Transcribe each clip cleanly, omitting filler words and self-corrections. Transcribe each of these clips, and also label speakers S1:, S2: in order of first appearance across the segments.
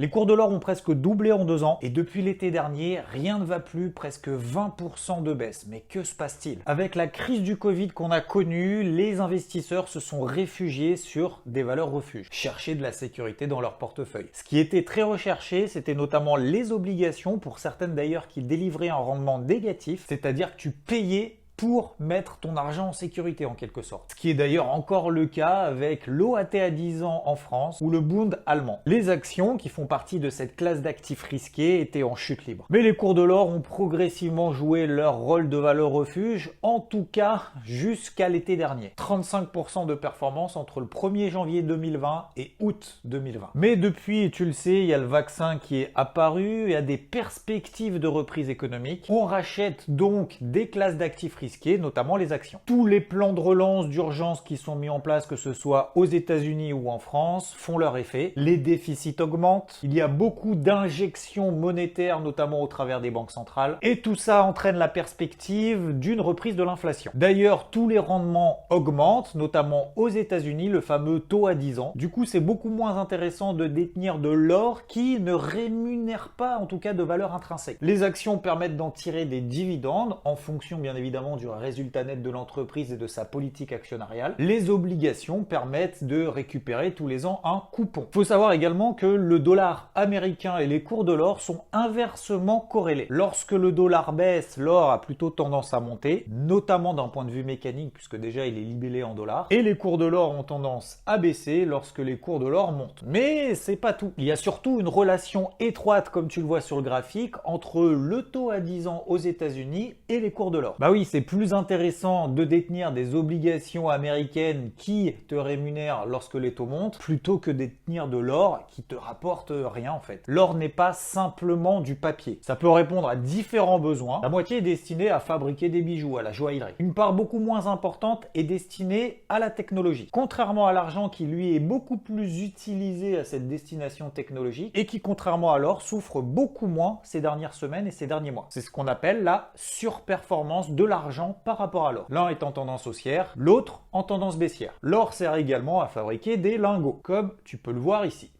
S1: Les cours de l'or ont presque doublé en 2 ans et depuis l'été dernier, rien ne va plus, presque 20% de baisse. Mais que se passe-t-il? Avec la crise du Covid qu'on a connue, les investisseurs se sont réfugiés sur des valeurs refuges, chercher de la sécurité dans leur portefeuille. Ce qui était très recherché, c'était notamment les obligations, pour certaines d'ailleurs qui délivraient un rendement négatif, c'est-à-dire que tu payais pour mettre ton argent en sécurité en quelque sorte. Ce qui est d'ailleurs encore le cas avec l'OAT à 10 ans en France ou le Bund allemand. Les actions qui font partie de cette classe d'actifs risqués étaient en chute libre. Mais les cours de l'or ont progressivement joué leur rôle de valeur refuge, en tout cas jusqu'à l'été dernier. 35% de performance entre le 1er janvier 2020 et août 2020. Mais depuis, tu le sais, il y a le vaccin qui est apparu, il y a des perspectives de reprise économique. On rachète donc des classes d'actifs risqués, notamment les actions. Tous les plans de relance d'urgence qui sont mis en place, que ce soit aux États-Unis ou en France, font leur effet. Les déficits augmentent, il y a beaucoup d'injections monétaires, notamment au travers des banques centrales, et tout ça entraîne la perspective d'une reprise de l'inflation. D'ailleurs, tous les rendements augmentent, notamment aux États-Unis, le fameux taux à 10 ans. Du coup, c'est beaucoup moins intéressant de détenir de l'or qui ne rémunère pas, en tout cas, de valeur intrinsèque. Les actions permettent d'en tirer des dividendes en fonction, bien évidemment, du résultat net de l'entreprise et de sa politique actionnariale. Les obligations permettent de récupérer tous les ans un coupon. Il faut savoir également que le dollar américain et les cours de l'or sont inversement corrélés. Lorsque le dollar baisse, l'or a plutôt tendance à monter, notamment d'un point de vue mécanique, puisque déjà il est libellé en dollars. Et les cours de l'or ont tendance à baisser lorsque les cours de l'or montent. Mais c'est pas tout. Il y a surtout une relation étroite, comme tu le vois sur le graphique, entre le taux à 10 ans aux États-Unis et les cours de l'or. Bah oui, c'est plus intéressant de détenir des obligations américaines qui te rémunèrent lorsque les taux montent, plutôt que de détenir de l'or qui te rapporte rien en fait. L'or n'est pas simplement du papier. Ça peut répondre à différents besoins. La moitié est destinée à fabriquer des bijoux, à la joaillerie. Une part beaucoup moins importante est destinée à la technologie. Contrairement à l'argent qui lui est beaucoup plus utilisé à cette destination technologique et qui, contrairement à l'or, souffre beaucoup moins ces dernières semaines et ces derniers mois. C'est ce qu'on appelle la surperformance de l'argent par rapport à l'or. L'un est en tendance haussière, l'autre en tendance baissière. L'or sert également à fabriquer des lingots, comme tu peux le voir ici.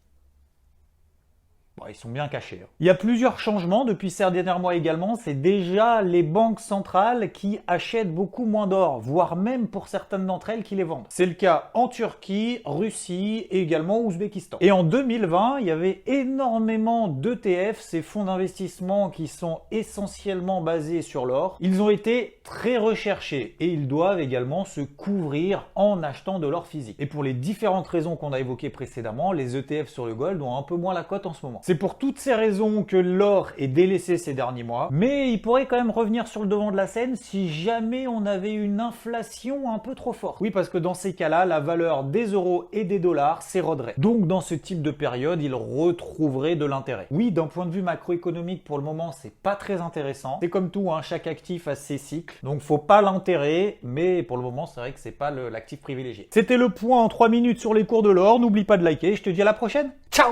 S1: Bon, ils sont bien cachés. Il y a plusieurs changements depuis ces derniers mois également. C'est déjà les banques centrales qui achètent beaucoup moins d'or, voire même pour certaines d'entre elles qui les vendent. C'est le cas en Turquie, Russie et également Ouzbékistan. Et en 2020, il y avait énormément d'ETF, ces fonds d'investissement qui sont essentiellement basés sur l'or. Ils ont été très recherchés et ils doivent également se couvrir en achetant de l'or physique. Et pour les différentes raisons qu'on a évoquées précédemment, les ETF sur le gold ont un peu moins la cote en ce moment. C'est pour toutes ces raisons que l'or est délaissé ces derniers mois, mais il pourrait quand même revenir sur le devant de la scène si jamais on avait une inflation un peu trop forte. Oui, parce que dans ces cas-là, la valeur des euros et des dollars s'éroderait. Donc dans ce type de période, il retrouverait de l'intérêt. Oui, d'un point de vue macroéconomique, pour le moment, c'est pas très intéressant. C'est comme tout, hein, chaque actif a ses cycles, donc faut pas l'enterrer, mais pour le moment, c'est vrai que c'est pas l'actif privilégié. C'était le point en 3 minutes sur les cours de l'or. N'oublie pas de liker, je te dis à la prochaine. Ciao!